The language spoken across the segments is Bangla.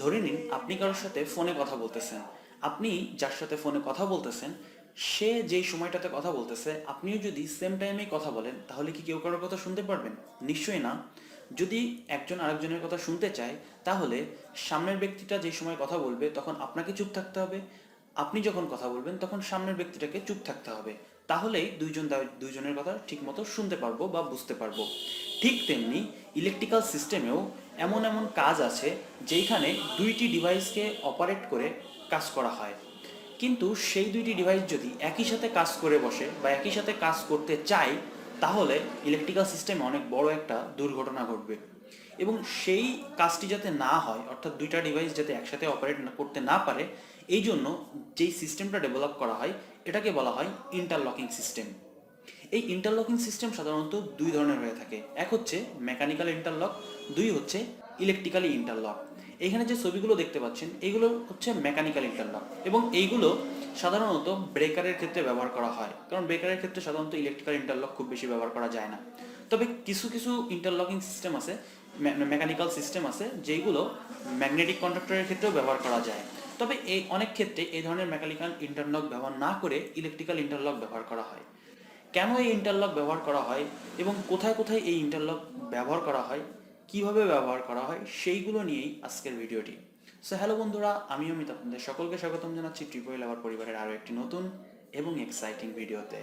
ধরে নিন আপনি কারোর সাথে ফোনে কথা বলতেছেন। আপনি যার সাথে ফোনে কথা বলতেছেন সে যেই সময়টাতে কথা বলতেছে আপনিও যদি সেম টাইমে কথা বলেন তাহলে কি কেউ কারোর কথা শুনতে পারবেন? নিশ্চয়ই না। যদি একজন আরেকজনের কথা শুনতে চায় তাহলে সামনের ব্যক্তিটা যে সময় কথা বলবে তখন আপনাকে চুপ থাকতে হবে, আপনি যখন কথা বলবেন তখন সামনের ব্যক্তিটাকে চুপ থাকতে হবে। তাহলেই দুইজনের কথা ঠিকমতো শুনতে পারবো বা বুঝতে পারবো। ঠিক তেমনি ইলেকট্রিক্যাল সিস্টেমেও এমন এমন কাজ আছে যেখানে দুইটি ডিভাইসকে অপারেট করে কাজ করা হয়। কিন্তু সেই দুইটি ডিভাইস যদি একই সাথে কাজ করে বসে বা একই সাথে কাজ করতে চায় তাহলে ইলেকট্রিক্যাল সিস্টেমে অনেক বড় একটা দুর্ঘটনা ঘটবে। এবং সেই কাজটি যাতে না হয়, অর্থাৎ দুইটা ডিভাইস যাতে একসাথে অপারেট করতে না পারে, এই জন্য যেই সিস্টেমটা ডেভেলপ করা হয় এটাকে বলা হয় ইন্টারলকিং সিস্টেম। এই ইন্টারলকিং সিস্টেম সাধারণত দুই ধরনের হয়ে থাকে। এক হচ্ছে মেকানিক্যাল ইন্টারলক, দুই হচ্ছে ইলেকট্রিক্যালি ইন্টারলক। এইখানে যে ছবিগুলো দেখতে পাচ্ছেন এইগুলো হচ্ছে মেকানিক্যাল ইন্টারলক এবং এইগুলো সাধারণত ব্রেকারের ক্ষেত্রে ব্যবহার করা হয়, কারণ ব্রেকারের ক্ষেত্রে সাধারণত ইলেকট্রিক্যাল ইন্টারলক খুব বেশি ব্যবহার করা যায় না। তবে কিছু কিছু ইন্টারলকিং সিস্টেম আছে, মেকানিক্যাল সিস্টেম আছে যেগুলো ম্যাগনেটিক কন্ডাক্টরের ক্ষেত্রেও ব্যবহার করা যায়। তবে এই অনেক ক্ষেত্রে এই ধরনের মেকানিক্যাল ইন্টারলক ব্যবহার না করে ইলেকট্রিক্যাল ইন্টারলক ব্যবহার করা হয়। কেন এই ইন্টারলক ব্যবহার করা হয় এবং কোথায় কোথায় এই ইন্টারলক ব্যবহার করা হয়, কিভাবে ব্যবহার করা হয়, সেইগুলো নিয়েই আজকের ভিডিওটি। সো হ্যালো বন্ধুরা, আমি অমিত আপনাদের সকলকে স্বাগতম জানাচ্ছি ট্রিপল লাভার পরিবারের আরও একটি নতুন এবং এক্সাইটিং ভিডিওতে।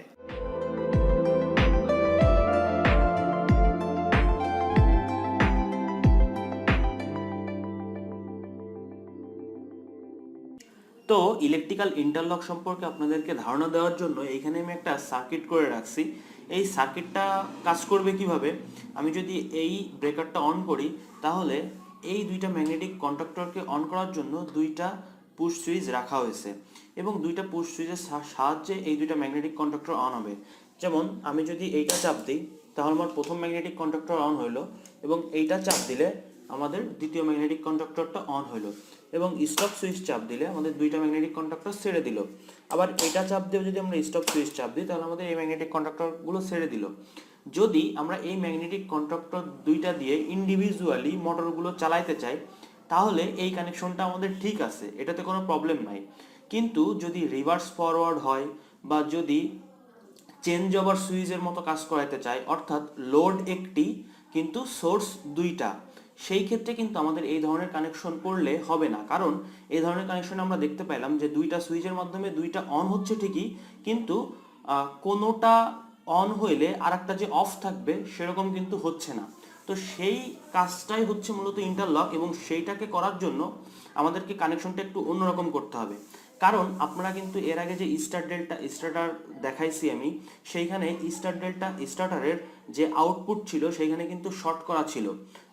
তো ইলেকট্রিক্যাল ইন্টারলক সম্পর্কে আপনাদেরকে ধারণা দেওয়ার জন্য এইখানে আমি একটা সার্কিট করে রাখছি। এই সার্কিটটা কাজ করবে কিভাবে, আমি যদি এই ব্রেকারটা অন করি তাহলে এই দুইটা ম্যাগনেটিক কন্ডাক্টরকে অন করার জন্য দুইটা পুশ সুইচ রাখা হয়েছে এবং দুইটা পুশ সুইচের সাহায্যে এই দুইটা ম্যাগনেটিক কন্ডাক্টর অন হবে। যেমন আমি যদি এইটা চাপ দিই তাহলে আমার প্রথম ম্যাগনেটিক কন্ডাক্টর অন হইলো এবং এইটা চাপ দিলে আমাদের দ্বিতীয় ম্যাগনেটিক কন্ডাক্টরটা অন হইলো এবং স্টপ সুইচ চাপ দিলে আমাদের দুইটা ম্যাগনেটিক কন্ডাক্টর ছেড়ে দিল। আবার এটা চাপ দিয়ে যদি আমরা স্টপ সুইচ চাপ দিই তাহলে আমাদের এই ম্যাগনেটিক কন্ডাক্টরগুলো ছেড়ে দিল। যদি আমরা এই ম্যাগনেটিক কন্ডাক্টর দুইটা দিয়ে ইন্ডিভিজুয়ালি মোটরগুলো চালাইতে চাই তাহলে এই কানেকশনটা আমাদের ঠিক আছে, এটাতে কোনো প্রবলেম নাই। কিন্তু যদি রিভার্স ফরওয়ার্ড হয় বা যদি চেঞ্জ ওভার সুইচের মতো কাজ করাইতে চাই, অর্থাৎ লোড একটি কিন্তু সোর্স দুইটা, সেই ক্ষেত্রে কিন্তু আমাদের এই ধরনের কানেকশন করলে হবে না। কারণ এই ধরনের কানেকশনে আমরা দেখতে পেলাম যে দুইটা সুইচের মাধ্যমে দুইটা অন হচ্ছে ঠিকই, কিন্তু কোনোটা অন হইলে আর একটা যে অফ থাকবে সেরকম কিন্তু হচ্ছে না। তো সেই কাজটাই হচ্ছে মূলত ইন্টারলক এবং সেইটাকে করার জন্য আমাদেরকে কানেকশনটা একটু অন্যরকম করতে হবে। কারণ আপনারা কিন্তু এর আগে যে স্টার্টার দেখাইছি আমি, সেইখানে স্টার্টারের যে আউটপুট ছিল সেইখানে কিন্তু শর্ট করা ছিল।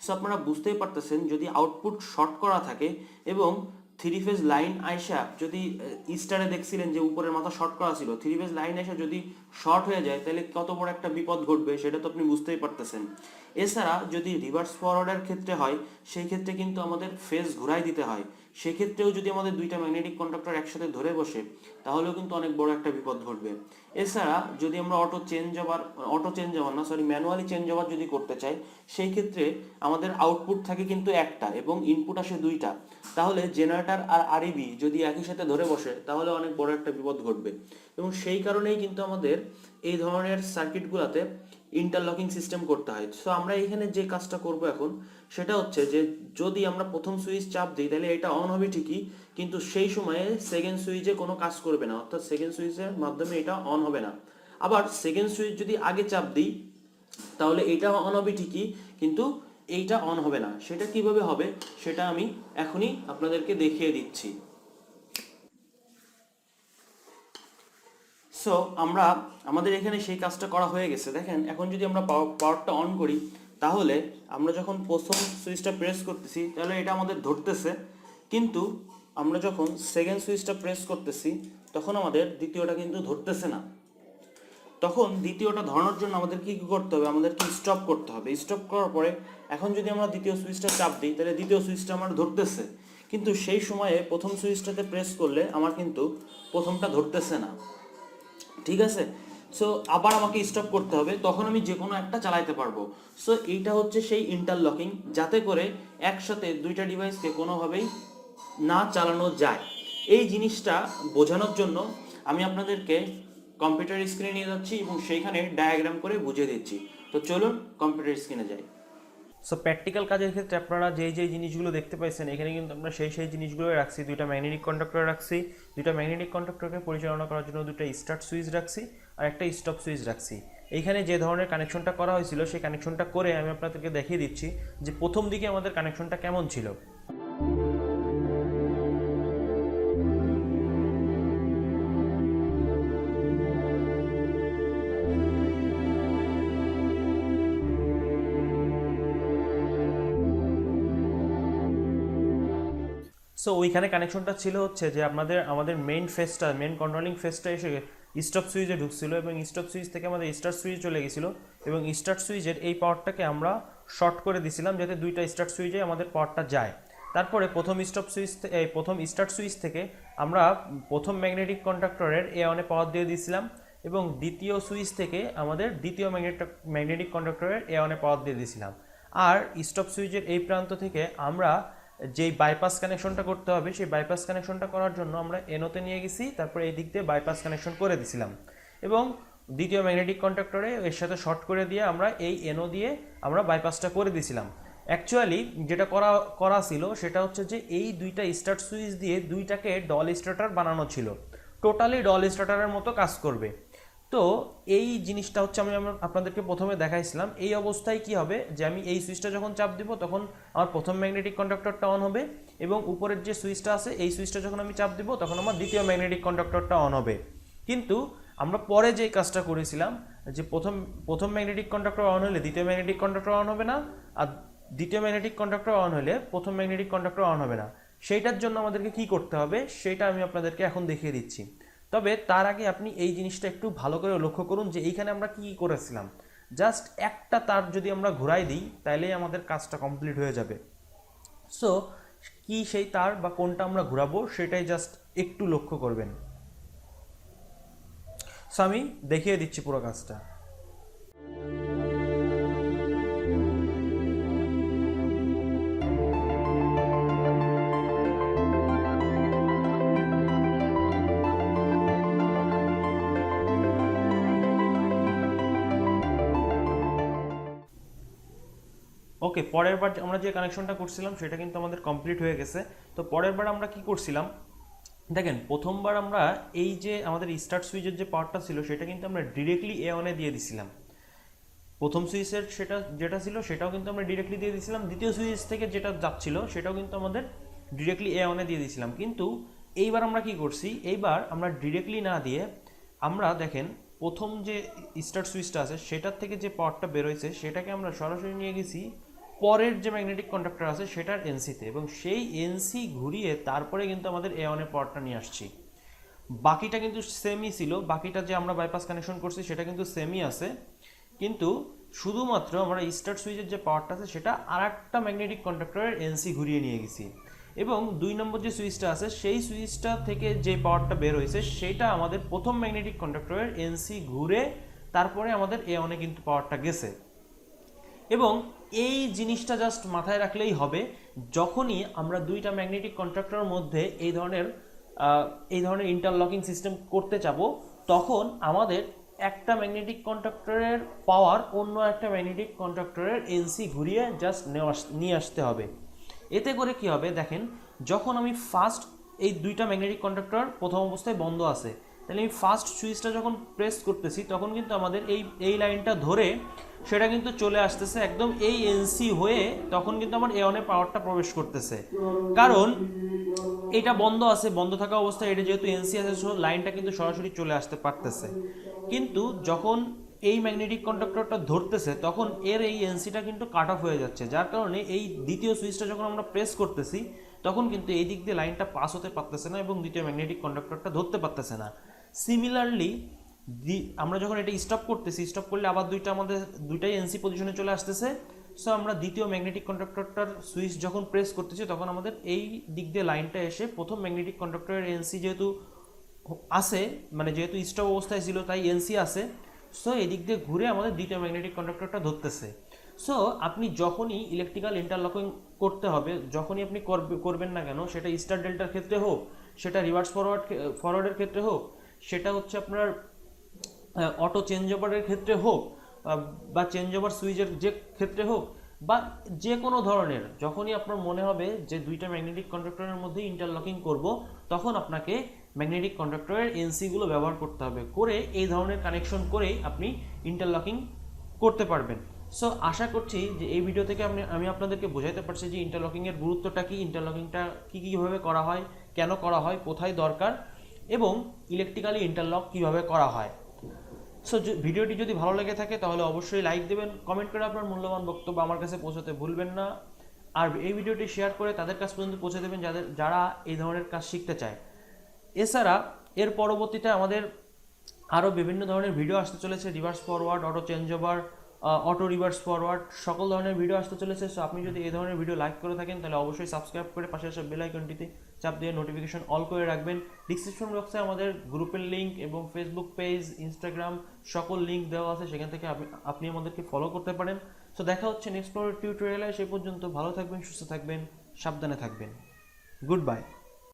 সো আপনারা বুঝতেই পারতেছেন যদি আউটপুট শর্ট করা থাকে এবং থ্রি ফেজ লাইন আইসা যদি স্টারে দেখছিলেন যে উপরের মাথা শর্ট করা ছিল, থ্রি ফেজ লাইন আইসা যদি শর্ট হয়ে যায় তাহলে কত বড় একটা বিপদ ঘটবে সেটা তো আপনি বুঝতেই পারতেছেন। এছাড়া যদি রিভার্স ফরওয়ার্ডের ক্ষেত্রে হয় সেই ক্ষেত্রে কিন্তু আমাদের ফেজ ঘুরাই দিতে হয়, সেক্ষেত্রেও যদি আমাদের দুইটা ম্যাগনেটিক কন্ডাক্টর একসাথে ধরে বসে তাহলেও কিন্তু অনেক বড় একটা বিপদ ঘটবে। এছাড়া যদি আমরা ম্যানুয়ালি চেঞ্জ ওভার যদি করতে চাই সেই ক্ষেত্রে আমাদের আউটপুট থাকে কিন্তু একটা এবং ইনপুট আসে দুইটা, তাহলে জেনারেটর আর আরইবি যদি একই সাথে ধরে বসে তাহলে অনেক বড় একটা বিপদ ঘটবে। এবং সেই কারণেই কিন্তু আমাদের এই ধরনের সার্কিটগুলোতে ইন্টারলকিং সিস্টেম করতে হয়। সো আমরা এখানে যে কাজটা করব এখন সেটা হচ্ছে যে যদি আমরা প্রথম সুইচ চাপ দিই তাহলে এটা অন হবে ঠিকই, কিন্তু সেই সময়ে সেকেন্ড সুইচে কোনো কাজ করবে না, অর্থাৎ সেকেন্ড সুইচের মাধ্যমে এটা অন হবে না। আবার সেকেন্ড সুইচ যদি আগে চাপ দিই তাহলে এটা অন হবে ঠিকই, কিন্তু এইটা অন হবে না। সেটা কিভাবে হবে সেটা আমি এখনই আপনাদেরকে দেখিয়ে দিচ্ছি। সো আমাদের এখানে সেই কাজটা করা হয়ে গেছে। দেখেন এখন যদি আমরা পাওয়ারটা অন করি তাহলে আমরা যখন প্রথম সুইচটা প্রেস করতেছি তাহলে এটা আমাদের ধরতেছে, কিন্তু আমরা যখন সেকেন্ড সুইচটা প্রেস করতেছি তখন আমাদের দ্বিতীয়টা কিন্তু ধরতেছে না। তখন দ্বিতীয়টা ধরানোর জন্য আমাদের কি করতে হবে, আমাদেরকে স্টপ করতে হবে। স্টপ করার পরে এখন যদি আমরা দ্বিতীয় সুইচটা চাপ দিই তাহলে দ্বিতীয় সুইচটা আমার ধরতেছে, কিন্তু সেই সময়ে প্রথম সুইচটাতে প্রেস করলে আমার কিন্তু প্রথমটা ধরতেছে না। ঠিক আছে, সো আবার আমাকে স্টপ করতে হবে, তখন আমি যে কোনো একটা চালাইতে পারবো। সো এইটা হচ্ছে সেই ইন্টারলকিং, যাতে করে একসাথে দুইটা ডিভাইসকে কোনোভাবেই না চালানো যায়। এই জিনিসটা বোঝানোর জন্য আমি আপনাদেরকে কম্পিউটার স্ক্রিনে নিয়ে যাচ্ছি এবং সেইখানে ডায়াগ্রাম করে বুঝিয়ে দিচ্ছি। তো চলুন কম্পিউটার স্ক্রিনে যাই। সো প্র্যাকটিক্যাল কাজের ক্ষেত্রে আপনারা যেই জিনিসগুলো দেখতে পাইছেন, এখানে কিন্তু আমরা সেই জিনিসগুলো রাখছি। দুইটা ম্যাগনেটিক কন্ডাক্টর রাখছি, দুইটা ম্যাগনেটিক কন্ডাক্টরকে পরিচালনা করার জন্য দুটো স্টার্ট সুইচ রাখছি আর একটা স্টপ সুইচ রাখছি। এইখানে যে ধরনের কানেকশনটা করা হয়েছিল সেই কানেকশনটা করে আমি আপনাদেরকে দেখিয়ে দিচ্ছি যে প্রথম দিকে আমাদের কানেকশনটা কেমন ছিল। সো ওইখানে কানেকশনটা ছিল হচ্ছে যে আমাদের মেন কন্ট্রোলিং ফেসটা এসে স্টপ সুইচে ঢুকছিল এবং স্টপ সুইচ থেকে আমাদের স্টার্ট সুইচ চলে গেছিলো এবং স্টার্ট সুইচের এই পাওয়ারটাকে আমরা শর্ট করে দিছিলাম যাতে দুইটা স্টার্ট সুইচে আমাদের পাওয়ারটা যায়। তারপরে প্রথম স্টার্ট সুইচ থেকে আমরা প্রথম ম্যাগনেটিক কন্ডাক্টরের A1 পাওয়ার দিয়ে দিয়েছিলাম এবং দ্বিতীয় সুইচ থেকে আমাদের দ্বিতীয় ম্যাগনেটিক কন্ডাক্টরের A1 পাওয়ার দিয়ে দিয়েছিলাম। আর স্টপ সুইচের এই প্রান্ত থেকে আমরা যেই বাইপাস কানেকশনটা করতে হবে সেই বাইপাস কানেকশনটা করার জন্য আমরা এনোতে নিয়ে গেছি, তারপরে এই দিক দিয়ে বাইপাস কানেকশন করে দিছিলাম এবং দ্বিতীয় ম্যাগনেটিক কন্ডাক্টরে এর সাথে শর্ট করে দিয়ে আমরা এই এনো দিয়ে আমরা বাইপাসটা করে দিছিলাম। অ্যাকচুয়ালি যেটা করা ছিল সেটা হচ্ছে যে এই দুইটা স্টার্ট সুইচ দিয়ে দুইটাকে ডল স্টার্টার বানানো ছিল, টোটালি ডল স্টার্টারের মতো কাজ করবে। তো এই জিনিসটা হচ্ছে আমি আপনাদেরকে প্রথমে দেখাইছিলাম। এই অবস্থায় কি হবে যে আমি এই সুইচটা যখন চাপ দিব তখন আমার প্রথম ম্যাগনেটিক কন্ডাক্টরটা অন হবে এবং উপরের যে সুইচটা আছে এই সুইচটা যখন আমি চাপ দিব তখন আমার দ্বিতীয় ম্যাগনেটিক কন্ডাক্টরটা অন হবে। কিন্তু আমরা পরে যে কাজটা করেছিলাম যে প্রথম ম্যাগনেটিক কন্ডাক্টর অন হলে দ্বিতীয় ম্যাগনেটিক কন্ডাক্টর অন হবে না, আর দ্বিতীয় ম্যাগনেটিক কন্ডাক্টর অন হলে প্রথম ম্যাগনেটিক কন্ডাক্টর অন হবে না। সেইটার জন্য আমাদেরকে কি করতে হবে সেটা আমি আপনাদেরকে এখন দেখিয়ে দিচ্ছি। তবে তার আগে আপনি এই জিনিসটা একটু ভালো করে লক্ষ্য করুন যে এইখানে আমরা কি করেছিলাম। জাস্ট একটা তার যদি আমরা ঘুরাই দিই তাহলেই আমাদের কাজটা কমপ্লিট হয়ে যাবে। সো কি সেই তার বা কোনটা আমরা ঘুরাবো সেটাই জাস্ট একটু লক্ষ্য করবেন। সো আমি দেখিয়ে দিচ্ছি পুরো কাজটা। ওকে, পরের বার আমরা যে কানেকশনটা করছিলাম সেটা কিন্তু আমাদের কমপ্লিট হয়ে গেছে। তো পরের বার আমরা কি করছিলাম দেখেন, প্রথমবার আমরা এই যে আমাদের স্টার্ট সুইচের যে পাওয়ারটা ছিল সেটা কিন্তু আমরা ডিরেক্টলি A1 দিয়ে দিছিলাম। প্রথম সুইচের যেটা ছিল সেটাও কিন্তু আমরা ডিরেক্টলি দিয়ে দিয়েছিলাম, দ্বিতীয় সুইচ থেকে যেটা যাচ্ছিল সেটাও কিন্তু আমাদের ডিরেক্টলি A1 দিয়ে দিয়েছিলাম। কিন্তু এইবার আমরা কি করছি, এইবার আমরা ডিরেক্টলি না দিয়ে আমরা দেখেন প্রথম যে স্টার্ট সুইচটা আছে সেটার থেকে যে পাওয়ারটা বেরোয়েছে সেটাকে আমরা সরাসরি নিয়ে গেছি পরের যে ম্যাগনেটিক কন্ডাক্টর আছে সেটার এনসিতে এবং সেই এনসি ঘুরিয়ে তারপরে কিন্তু আমাদের A1 পাওয়ারটা নিয়ে আসছি। বাকিটা কিন্তু সেমই ছিল, বাকিটা যে আমরা বাইপাস কানেকশন করছি সেটা কিন্তু সেমই আছে, কিন্তু শুধুমাত্র আমরা স্টার্ট সুইচের যে পাওয়ারটা আছে সেটা আর একটা ম্যাগনেটিক কন্ডাক্টরের এনসি ঘুরিয়ে নিয়ে গেছি এবং 2 নম্বর যে সুইচটা আছে সেই সুইচটা থেকে যে পাওয়ারটা বের হয়েছে সেটা আমাদের প্রথম ম্যাগনেটিক কন্ডাক্টরের এনসি ঘুরে তারপরে আমাদের A1 কিন্তু পাওয়ারটা গেছে। এবং এই জিনিসটা জাস্ট মাথায় রাখলেই হবে, যখনই আমরা দুইটা ম্যাগনেটিক কন্ডাক্টরের মধ্যে এই ধরনের ইন্টারলকিং সিস্টেম করতে চাবো তখন আমাদের একটা ম্যাগনেটিক কন্ডাক্টরের পাওয়ার অন্য একটা ম্যাগনেটিক কন্ডাক্টরের এনসি ঘুরিয়ে জাস্ট নিয়ে আসতে হবে। এতে করে কি হবে দেখেন, যখন আমি ফার্স্ট এই দুইটা ম্যাগনেটিক কন্ডাক্টর প্রথম অবস্থায় বন্ধ আছে, তাহলে আমি ফার্স্ট সুইচটা যখন প্রেস করতেছি তখন কিন্তু আমাদের এই লাইনটা ধরে সেটা কিন্তু চলে আসতেছে একদম এই এনসি হয়ে, তখন কিন্তু আমার A1 পাওয়ারটা প্রবেশ করতেছে। কারণ এটা বন্ধ আছে, বন্ধ থাকা অবস্থায় এটা যেহেতু এনসি আছে লাইনটা কিন্তু সরাসরি চলে আসতে পারতেছে। কিন্তু যখন এই ম্যাগনেটিক কন্ডাক্টরটা ধরতেছে তখন এর এই এনসিটা কিন্তু কাট অফ হয়ে যাচ্ছে, যার কারণে এই দ্বিতীয় সুইচটা যখন আমরা প্রেস করতেছি তখন কিন্তু এই দিক দিয়ে লাইনটা পাস হতে পারতেছে না এবং দ্বিতীয় ম্যাগনেটিক কন্ডাক্টরটা ধরতে পারতেছে না। সিমিলারলি আমরা যখন এটা স্টপ করতেছি, স্টপ করলে আবার আমাদের দুইটাই এনসি পজিশনে চলে আসতেছে। সো আমরা দ্বিতীয় ম্যাগনেটিক কন্ডাক্টরটার সুইচ যখন প্রেস করতেছি তখন আমাদের এই দিক দিয়ে লাইনটা এসে প্রথম ম্যাগনেটিক কন্ডাক্টরের এনসি যেহেতু আছে, মানে যেহেতু স্টপ অবস্থায় ছিল তাই এনসি আছে, সো এদিক দিয়ে ঘুরে আমাদের দ্বিতীয় ম্যাগনেটিক কন্ডাক্টরটা ধরতেছে। সো আপনি যখনই ইলেকট্রিক্যাল ইন্টারলকিং করতে হবে, যখনই আপনি করবেন না কেন, সেটা স্টার ডেল্টার ক্ষেত্রে হোক, সেটা রিভার্স ফরওয়ার্ডের ক্ষেত্রে হোক, সেটা হচ্ছে আপনার অটো চেঞ্জ ওভারের ক্ষেত্রে হোক, বা চেঞ্জ ওভার সুইচের যে ক্ষেত্রে হোক, বা যে কোনো ধরনের, যখনই আপনার মনে হবে যে দুইটা ম্যাগনেটিক কন্ডাক্টরের মধ্যে ইন্টারলকিং করব, তখন আপনাকে ম্যাগনেটিক কন্ডাক্টরের এনসিগুলো ব্যবহার করতে হবে, করে এই ধরনের কানেকশন করেই আপনি ইন্টারলকিং করতে পারবেন। সো আশা করছি যে এই ভিডিও থেকে আমি আপনাদেরকে বোঝাতে পারছি যে ইন্টারলকিংয়ের গুরুত্বটা কী, ইন্টারলকিংটা কীভাবে করা হয়, কেন করা হয়, কোথায় দরকার, এবং ইলেকট্রিক্যালি ইন্টারলক কীভাবে করা হয়। সো ভিডিওটি যদি ভালো লেগে থাকে তাহলে অবশ্যই লাইক দেবেন, কমেন্ট করে আপনার মূল্যবান বক্তব্য আমার কাছে পৌঁছাতে ভুলবেন না, আর এই ভিডিওটি শেয়ার করে তাদের কাছ পর্যন্ত পৌঁছে দেবেন যারা এই ধরনের কাজ শিখতে চায়। এছাড়া এর পরবর্তীতে আমাদের আরও বিভিন্ন ধরনের ভিডিও আসতে চলেছে, reverse forward, auto change over, auto reverse forward, সকল ধরনের ভিডিও আসতে চলেছে। সো আপনি যদি এই ধরনের ভিডিও লাইক করে থাকেন তাহলে অবশ্যই সাবস্ক্রাইব করে পাশে আসা বেল আইকনটিতে চাপ দিয়ে নোটিফিকেশন অল করে রাখবেন। ডিসক্রিপশন বক্সে আমাদের গ্রুপের লিঙ্ক এবং ফেসবুক পেজ, ইনস্টাগ্রাম সকল লিঙ্ক দেওয়া আছে, সেখান থেকে আপনি আমাদেরকে ফলো করতে পারেন। সো দেখা হচ্ছে নেক্সট টিউটোরিয়ালে, সেই পর্যন্ত ভালো থাকবেন, সুস্থ থাকবেন, সাবধানে থাকবেন। Good bye.